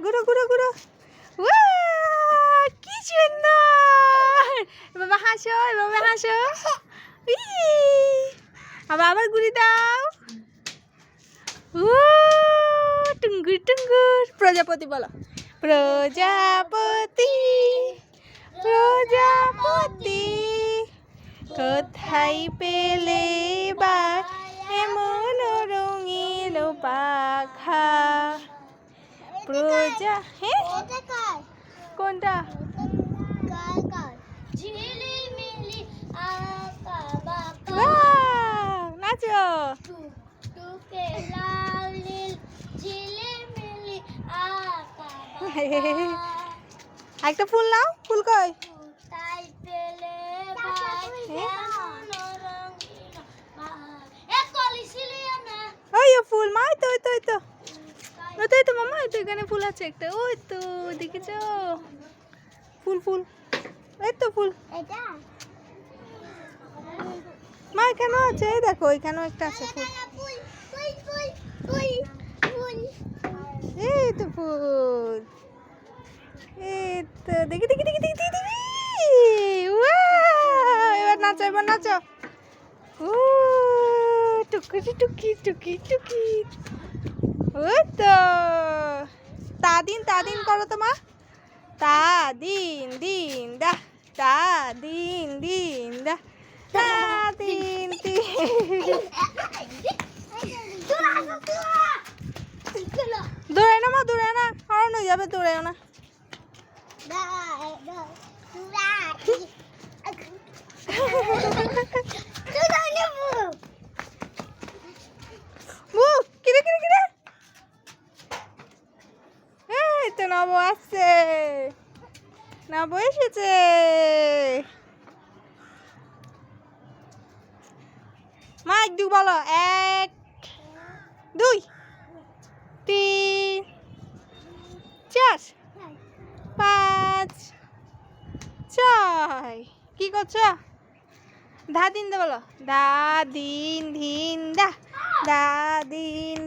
ঘুরো ঘুরো ঘুরো। কি সুন্দর! বাবা হাসো, বাবা হাসো। আবার ঘুরি দাও। টুঙ্গুর টুঙ্গুর। প্রজাপতি বলো। প্রজাপতি প্রজাপতি কোথায় পেলে বা এমন রঙিন পাখা? প্রজা হ্যাঁ কোনটা? নাচো। একটা ফুল নাও। ফুল কই? ওই ফুল মা, তো মামা, তো এখানে ফুল আছে একটা। ওই তো দেখেছো? ফুল ফুল, এই তো ফুল মা, এখানে আছে। দেখো এখানেও একটা আছে ফুল। এই তো ফুল, এই তো দেখি দেখি দেখি দেখি দেখি। এবার নাচো, এবার নাচো। টুকি টুকি টুকি টুকি। ওই তো তা দিন করো তো মা। তা দিন দিন দা, তা দিন দিন দা, তা দিন দিন। দৌড়ায় না মা, দৌড়ায় না, হারানো হয়ে যাবে, দৌড়ায় না। কিরে কিরে কিরে। এই তো নব আসছে, নব এসেছে। মা একটু বলো। 1 2 3 4 5 6। কি করছো? ধা দিন দে বলো। দা দিন ধিন দা, দা দিন